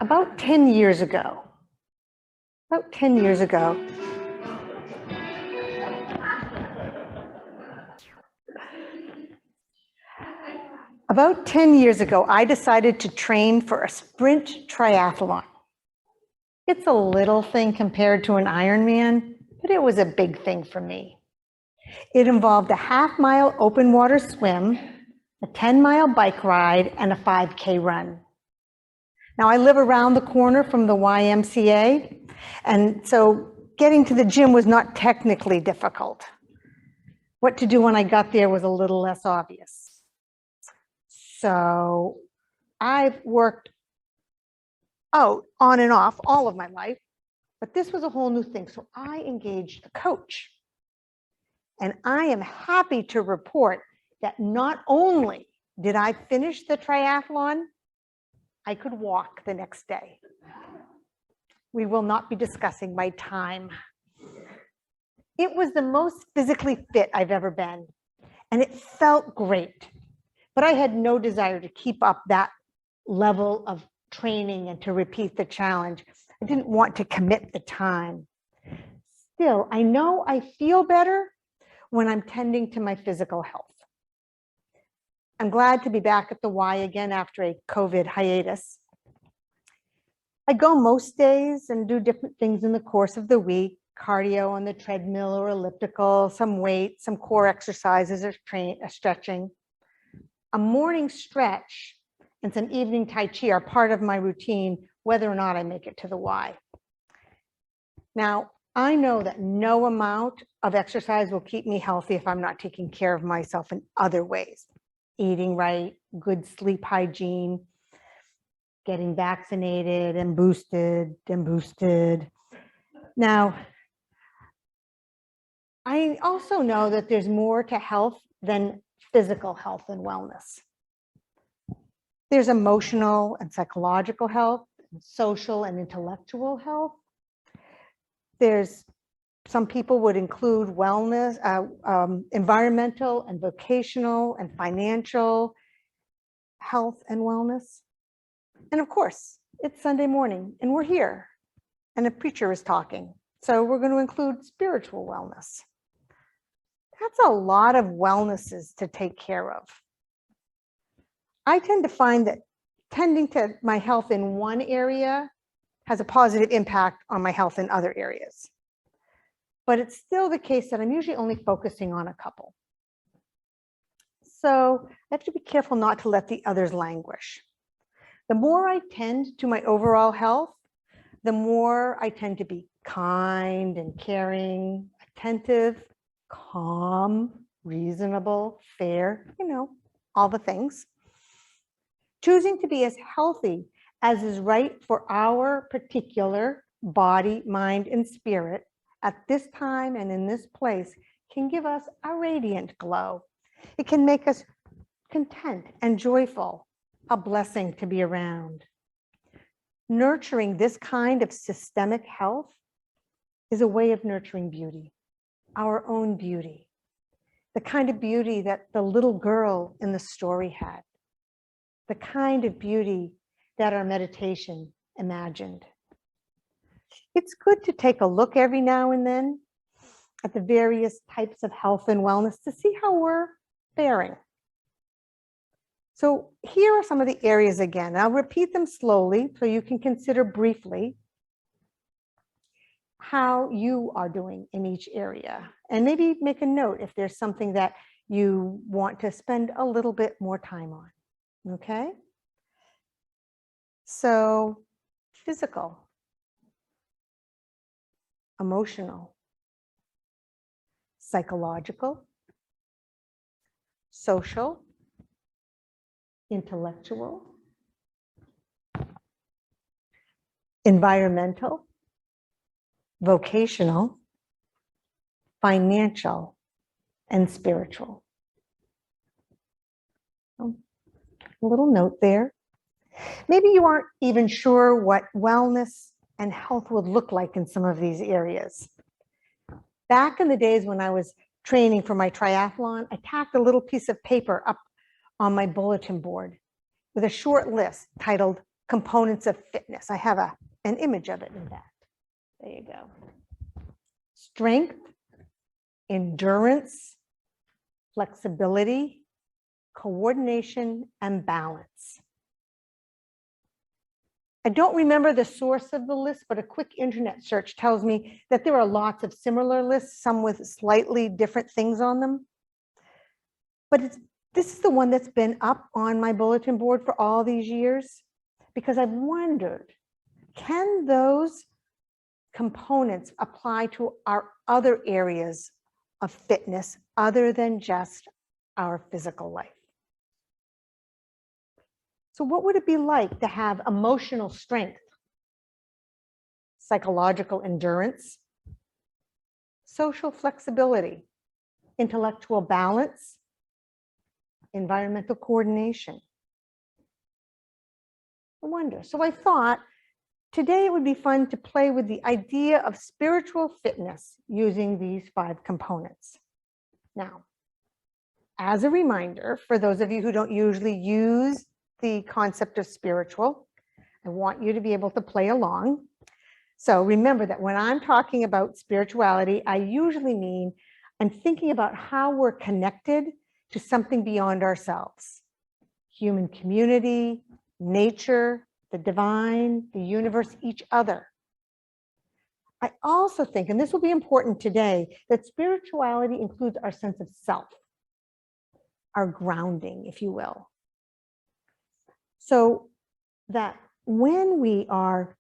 About 10 years ago, about 10 years ago, I decided to train for a sprint triathlon. It's a little thing compared to an Ironman, but it was a big thing for me. It involved a half-mile open water swim, a 10-mile bike ride, and a 5K run. Now, I live around the corner from the YMCA, and so getting to the gym was not technically difficult. What to do when I got there was a little less obvious. So I've worked out on and off all of my life, but this was a whole new thing. So I engaged a coach. And I am happy to report that not only did I finish the triathlon, I could walk the next day. We will not be discussing my time. It was the most physically fit I've ever been, and it felt great. But I had no desire to keep up that level of training and to repeat the challenge. I didn't want to commit the time. Still, I know I feel better when I'm tending to my physical health. I'm glad to be back at the Y again after a COVID hiatus. I go most days and do different things in the course of the week, cardio on the treadmill or elliptical, some weights, some core exercises or stretching. A morning stretch and some evening Tai Chi are part of my routine, whether or not I make it to the Y. Now, I know that no amount of exercise will keep me healthy if I'm not taking care of myself in other ways. Eating right, good sleep hygiene, getting vaccinated and boosted. Now, I also know that there's more to health than physical health and wellness. There's emotional and psychological health, social and intellectual health. There's, some people would include wellness, environmental and vocational and financial health and wellness. And of course, it's Sunday morning and we're here and a preacher is talking. So we're going to include spiritual wellness. That's a lot of wellnesses to take care of. I tend to find that tending to my health in one area has a positive impact on my health in other areas. But it's still the case that I'm usually only focusing on a couple. So I have to be careful not to let the others languish. The more I tend to my overall health, the more I tend to be kind and caring, attentive, calm, reasonable, fair, all the things. Choosing to be as healthy as is right for our particular body, mind, and spirit at this time and in this place can give us a radiant glow. It can make us content and joyful, a blessing to be around. Nurturing this kind of systemic health is a way of nurturing beauty, our own beauty, the kind of beauty that the little girl in the story had, the kind of beauty that our meditation imagined. It's good to take a look every now and then at the various types of health and wellness to see how we're faring. So here are some of the areas again. I'll repeat them slowly so you can consider briefly how you are doing in each area. And maybe make a note if there's something that you want to spend a little bit more time on. Okay? So, physical, emotional, psychological, social, intellectual, environmental, vocational, financial, and spiritual. A little note there. Maybe you aren't even sure what wellness and health would look like in some of these areas. Back in the days when I was training for my triathlon, I tacked a little piece of paper up on my bulletin board with a short list titled components of fitness. I have an image of it in that. There you go. Strength, endurance, flexibility, coordination, and balance. I don't remember the source of the list, but a quick internet search tells me that there are lots of similar lists, some with slightly different things on them. But this is the one that's been up on my bulletin board for all these years, because I've wondered, can those components apply to our other areas of fitness other than just our physical life? So what would it be like to have emotional strength, psychological endurance, social flexibility, intellectual balance, environmental coordination? I wonder. So I thought today it would be fun to play with the idea of spiritual fitness using these 5 components. Now, as a reminder, for those of you who don't usually use the concept of spiritual, I want you to be able to play along. So remember that when I'm talking about spirituality, I usually mean I'm thinking about how we're connected to something beyond ourselves. Human community, nature, the divine, the universe, each other. I also think, and this will be important today, that spirituality includes our sense of self, our grounding, if you will. So that when we are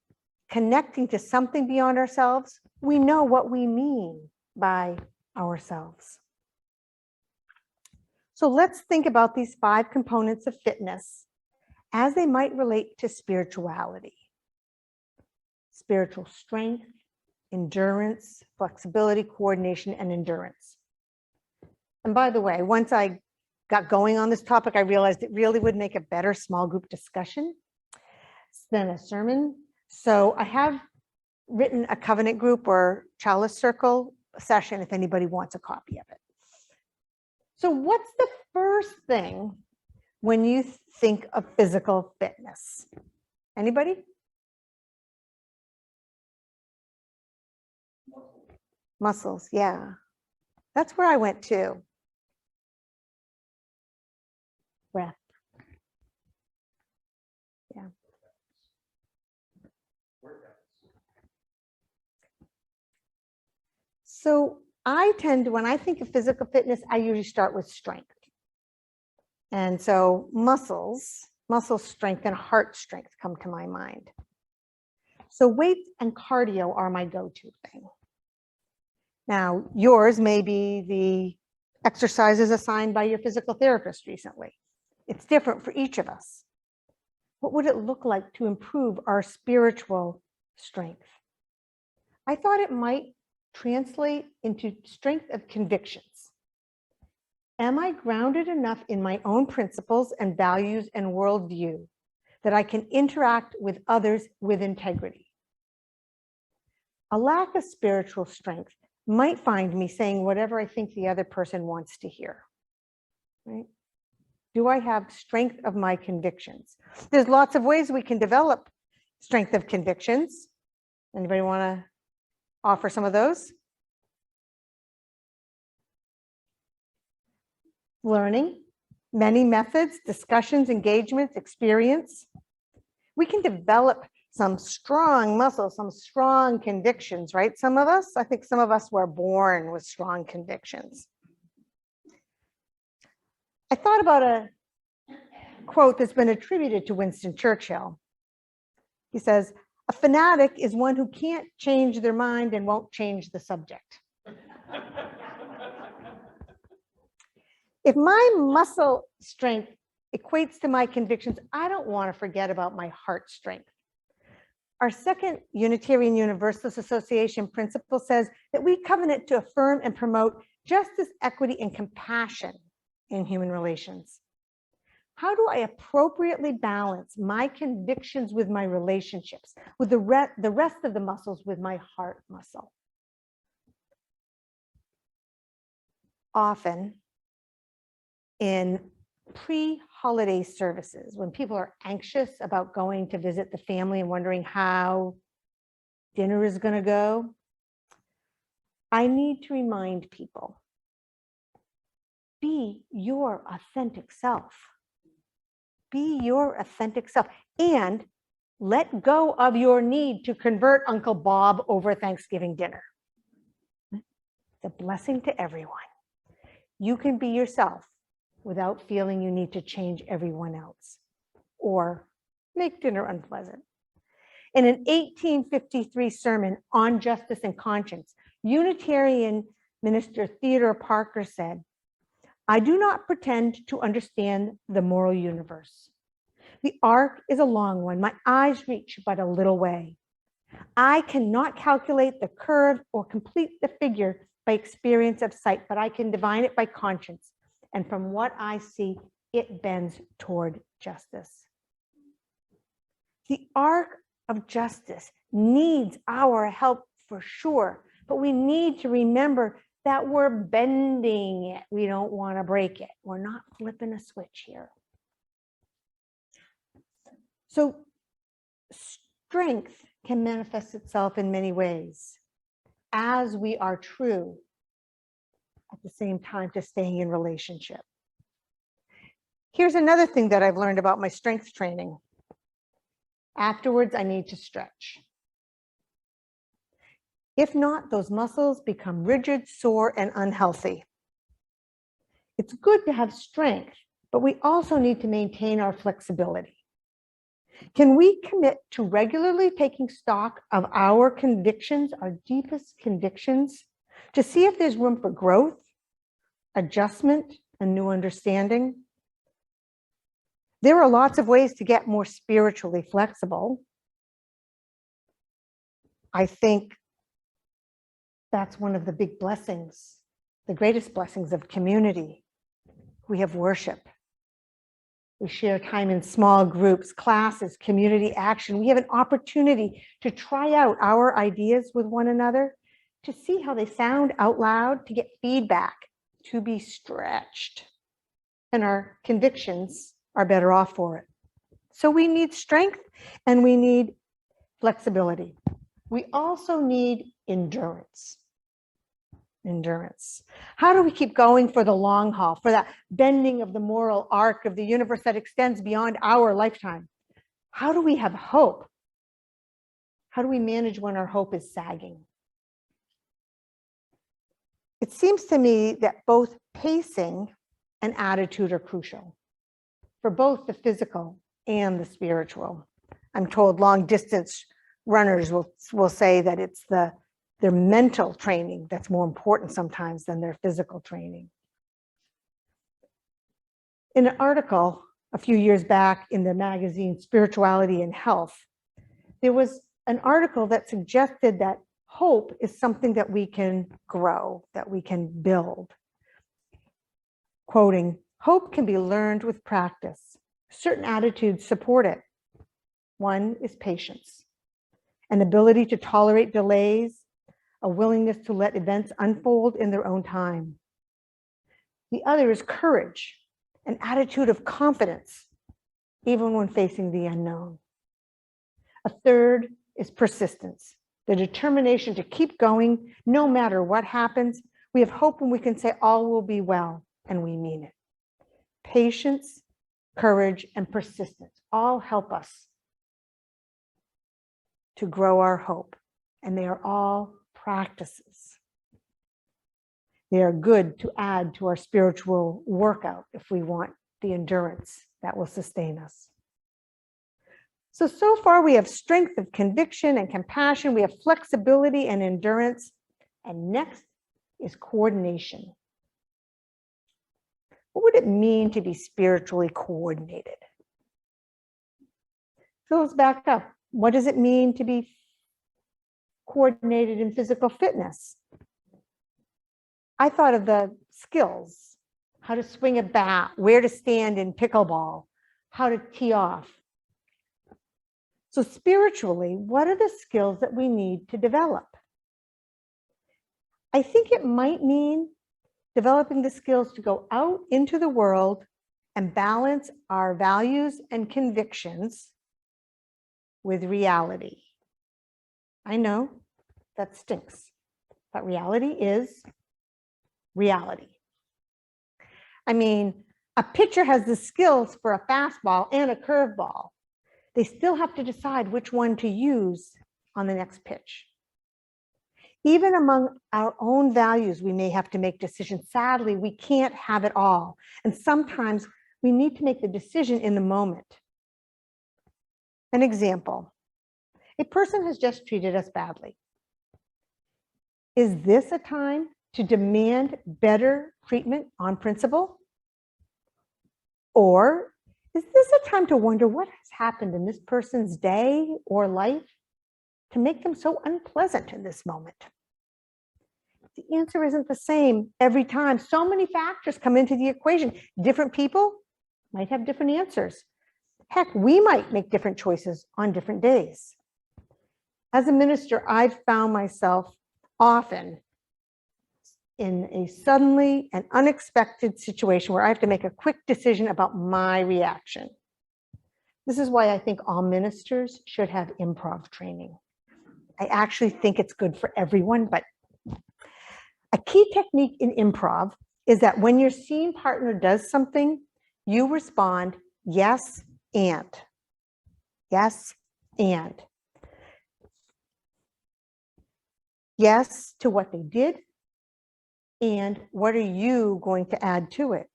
connecting to something beyond ourselves, we know what we mean by ourselves. So let's think about these 5 components of fitness as they might relate to spirituality. Spiritual strength, endurance, flexibility, coordination, and endurance. And by the way, once I got going on this topic, I realized it really would make a better small group discussion than a sermon. So I have written a covenant group or chalice circle session if anybody wants a copy of it. So what's the first thing when you think of physical fitness? Anybody? Muscles, yeah. That's where I went to. Breath. Yeah. So I tend to, when I think of physical fitness, I usually start with strength. And so muscle strength and heart strength come to my mind. So weights and cardio are my go-to thing. Now, yours may be the exercises assigned by your physical therapist recently. It's different for each of us. What would it look like to improve our spiritual strength? I thought it might translate into strength of convictions. Am I grounded enough in my own principles and values and worldview that I can interact with others with integrity? A lack of spiritual strength might find me saying whatever I think the other person wants to hear, right? Do I have strength of my convictions? There's lots of ways we can develop strength of convictions. Anybody want to offer some of those? Learning, many methods, discussions, engagements, experience. We can develop some strong muscles, some strong convictions, right? Some of us, I think some of us were born with strong convictions. I thought about a quote that's been attributed to Winston Churchill. He says, "A fanatic is one who can't change their mind and won't change the subject." If my muscle strength equates to my convictions, I don't want to forget about my heart strength. Our second Unitarian Universalist Association principle says that we covenant to affirm and promote justice, equity, and compassion in human relations. How do I appropriately balance my convictions with my relationships, with the rest of the muscles with my heart muscle? Often in pre-holiday services, when people are anxious about going to visit the family and wondering how dinner is going to go, I need to remind people, be your authentic self. Be your authentic self and let go of your need to convert Uncle Bob over Thanksgiving dinner. It's a blessing to everyone. You can be yourself without feeling you need to change everyone else or make dinner unpleasant. In an 1853 sermon on justice and conscience, Unitarian minister Theodore Parker said, "I do not pretend to understand the moral universe. The arc is a long one. My eyes reach but a little way. I cannot calculate the curve or complete the figure by experience of sight, but I can divine it by conscience. And from what I see, it bends toward justice." The arc of justice needs our help for sure, but we need to remember that we're bending it. We don't want to break it. We're not flipping a switch here. So strength can manifest itself in many ways as we are true at the same time to staying in relationship. Here's another thing that I've learned about my strength training. Afterwards, I need to stretch. If not, those muscles become rigid, sore, and unhealthy. It's good to have strength, but we also need to maintain our flexibility. Can we commit to regularly taking stock of our convictions, our deepest convictions, to see if there's room for growth, adjustment, and new understanding? There are lots of ways to get more spiritually flexible. I think that's one of the big blessings, the greatest blessings of community. We have worship. We share time in small groups, classes, community action. We have an opportunity to try out our ideas with one another, to see how they sound out loud, to get feedback, to be stretched. And our convictions are better off for it. So we need strength and we need flexibility. We also need endurance. Endurance. How do we keep going for the long haul, for that bending of the moral arc of the universe that extends beyond our lifetime? How do we have hope? How do we manage when our hope is sagging? It seems to me that both pacing and attitude are crucial for both the physical and the spiritual. I'm told long distance runners will say that it's their mental training that's more important sometimes than their physical training. In an article a few years back in the magazine Spirituality and Health, there was an article that suggested that hope is something that we can grow, that we can build. Quoting, "Hope can be learned with practice. Certain attitudes support it. One is patience, an ability to tolerate delays, a willingness to let events unfold in their own time. The other is courage, an attitude of confidence, even when facing the unknown. A third is persistence, the determination to keep going no matter what happens. We have hope when we can say all will be well, and we mean it. Patience, courage, and persistence all help us to grow our hope, and they are all practices. They are good to add to our spiritual workout if we want the endurance that will sustain us. So far we have strength of conviction and compassion, we have flexibility and endurance, and next is coordination. What would it mean to be spiritually coordinated? So let's back up. What does it mean to be coordinated in physical fitness? I thought of the skills, how to swing a bat, where to stand in pickleball, how to tee off. So spiritually, what are the skills that we need to develop? I think it might mean developing the skills to go out into the world and balance our values and convictions with reality. I know that stinks, but reality is reality. I mean, a pitcher has the skills for a fastball and a curveball. They still have to decide which one to use on the next pitch. Even among our own values, we may have to make decisions. Sadly, we can't have it all. And sometimes we need to make the decision in the moment. An example, a person has just treated us badly. Is this a time to demand better treatment on principle? Or is this a time to wonder what has happened in this person's day or life to make them so unpleasant in this moment? The answer isn't the same every time. So many factors come into the equation. Different people might have different answers. Heck, we might make different choices on different days. As a minister, I've found myself often in a suddenly and unexpected situation where I have to make a quick decision about my reaction. This is why I think all ministers should have improv training. I actually think it's good for everyone, but a key technique in improv is that when your scene partner does something, you respond, yes, and. Yes, and. Yes to what they did, and what are you going to add to it?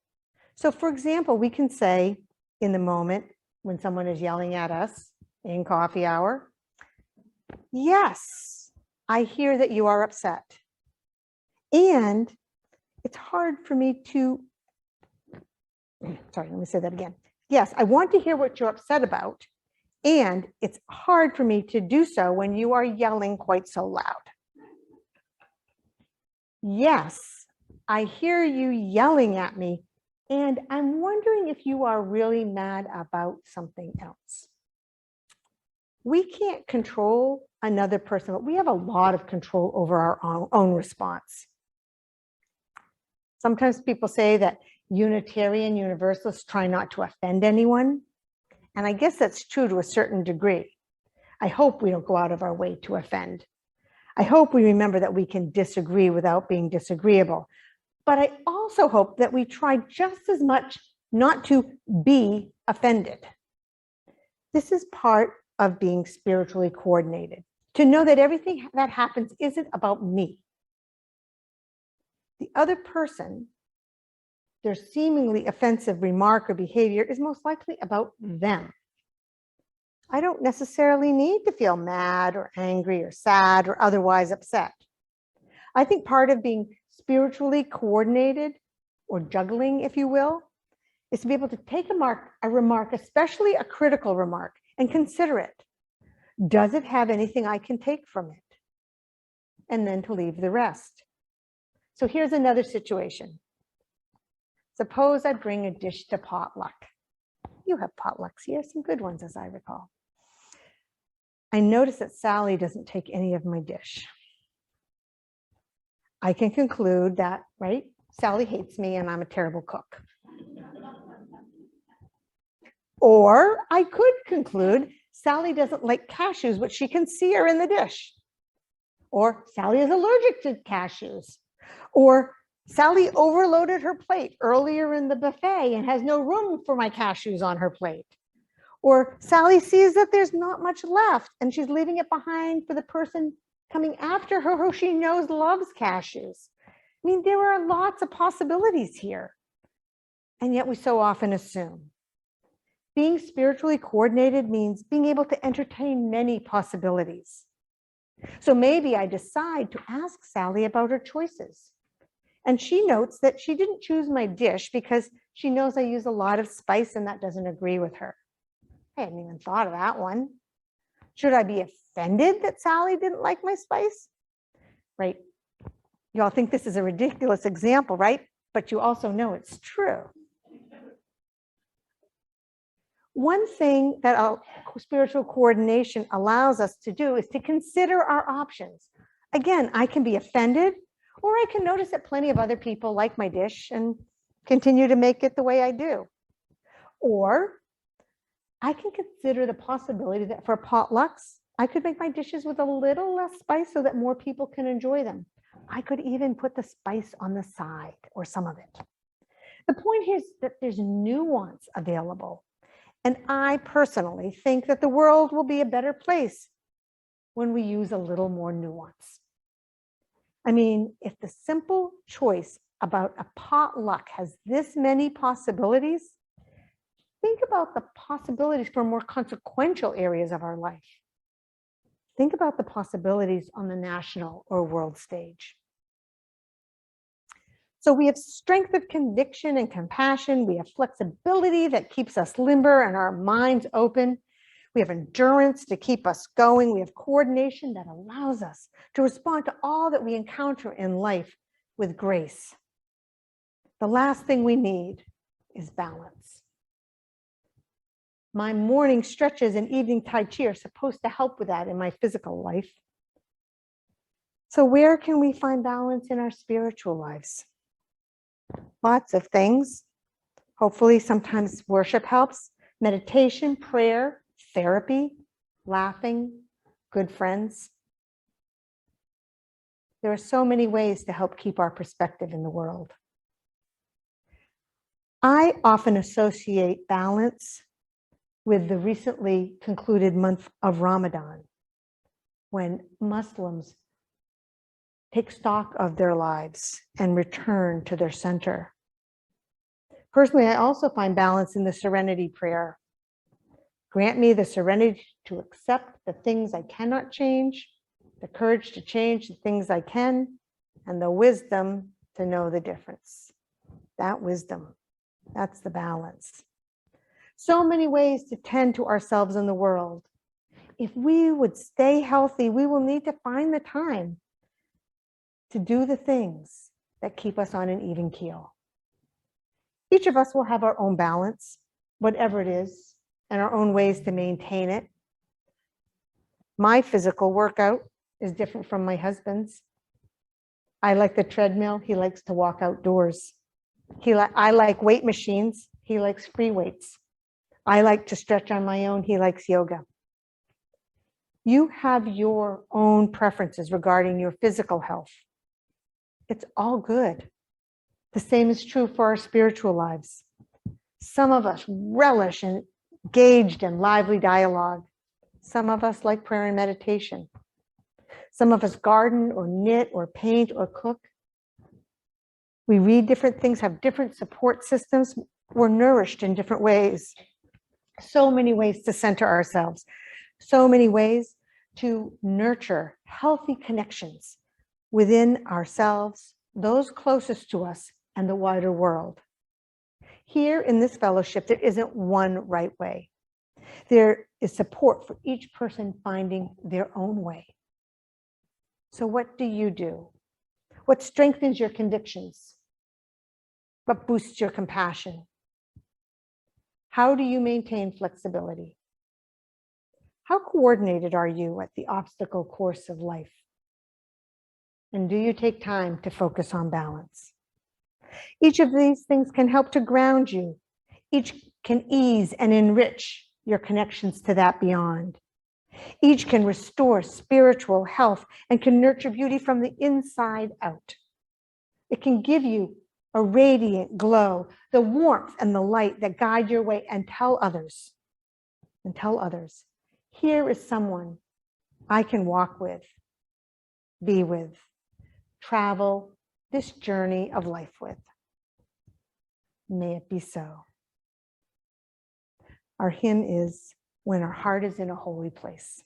So for example, we can say in the moment when someone is yelling at us in coffee hour, yes, I hear that you are upset. And it's hard for me to, sorry, let me say that again. Yes, I want to hear what you're upset about. And it's hard for me to do so when you are yelling quite so loud. Yes, I hear you yelling at me, and I'm wondering if you are really mad about something else. We can't control another person, but we have a lot of control over our own response. Sometimes people say that Unitarian Universalists try not to offend anyone, and I guess that's true to a certain degree. I hope we don't go out of our way to offend. I hope we remember that we can disagree without being disagreeable. But I also hope that we try just as much not to be offended. This is part of being spiritually coordinated, to know that everything that happens isn't about me. The other person, their seemingly offensive remark or behavior is most likely about them. I don't necessarily need to feel mad or angry or sad or otherwise upset. I think part of being spiritually coordinated, or juggling, if you will, is to be able to take a remark, especially a critical remark, and consider it. Does it have anything I can take from it? And then to leave the rest. So here's another situation. Suppose I bring a dish to potluck. You have potlucks here, some good ones as I recall. I notice that Sally doesn't take any of my dish. I can conclude that, right, Sally hates me and I'm a terrible cook. Or I could conclude Sally doesn't like cashews, but she can see are in the dish. Or Sally is allergic to cashews. Or Sally overloaded her plate earlier in the buffet and has no room for my cashews on her plate. Or Sally sees that there's not much left and she's leaving it behind for the person coming after her who she knows loves cashews. I mean, there are lots of possibilities here. And yet we so often assume. Being spiritually coordinated means being able to entertain many possibilities. So maybe I decide to ask Sally about her choices. And she notes that she didn't choose my dish because she knows I use a lot of spice and that doesn't agree with her. I hadn't even thought of that one. Should I be offended that Sally didn't like my spice? Right? You all think this is a ridiculous example, right? But you also know it's true. One thing that spiritual coordination allows us to do is to consider our options. Again, I can be offended, or I can notice that plenty of other people like my dish and continue to make it the way I do. Or I can consider the possibility that for potlucks, I could make my dishes with a little less spice so that more people can enjoy them. I could even put the spice on the side or some of it. The point here is that there's nuance available. And I personally think that the world will be a better place when we use a little more nuance. I mean, if the simple choice about a potluck has this many possibilities, think about the possibilities for more consequential areas of our life. Think about the possibilities on the national or world stage. So we have strength of conviction and compassion. We have flexibility that keeps us limber and our minds open. We have endurance to keep us going. We have coordination that allows us to respond to all that we encounter in life with grace. The last thing we need is balance. My morning stretches and evening Tai Chi are supposed to help with that in my physical life. So where can we find balance in our spiritual lives? Lots of things. Hopefully, sometimes worship helps. Meditation, prayer, therapy, laughing, good friends. There are so many ways to help keep our perspective in the world. I often associate balance with the recently concluded month of Ramadan, when Muslims take stock of their lives and return to their center. Personally, I also find balance in the serenity prayer. Grant me the serenity to accept the things I cannot change, the courage to change the things I can, and the wisdom to know the difference. That wisdom, that's the balance. So many ways to tend to ourselves in the world. If we would stay healthy, we will need to find the time to do the things that keep us on an even keel. Each of us will have our own balance, whatever it is, and our own ways to maintain it. My physical workout is different from my husband's. I like the treadmill. He likes to walk outdoors. I like weight machines. He likes free weights. I like to stretch on my own. He likes yoga. You have your own preferences regarding your physical health. It's all good. The same is true for our spiritual lives. Some of us relish in engaged and lively dialogue. Some of us like prayer and meditation. Some of us garden or knit or paint or cook. We read different things, have different support systems. We're nourished in different ways. So many ways to center ourselves. So many ways to nurture healthy connections within ourselves, those closest to us, and the wider world. Here in this fellowship, there isn't one right way. There is support for each person finding their own way. So what do you do? What strengthens your convictions? What boosts your compassion? How do you maintain flexibility? How coordinated are you at the obstacle course of life? And do you take time to focus on balance? Each of these things can help to ground you. Each can ease and enrich your connections to that beyond. Each can restore spiritual health and can nurture beauty from the inside out. It can give you a radiant glow, the warmth and the light that guide your way, and tell others, here is someone I can walk with, be with, travel this journey of life with. May it be so. Our hymn is "When Our Heart is in a Holy Place."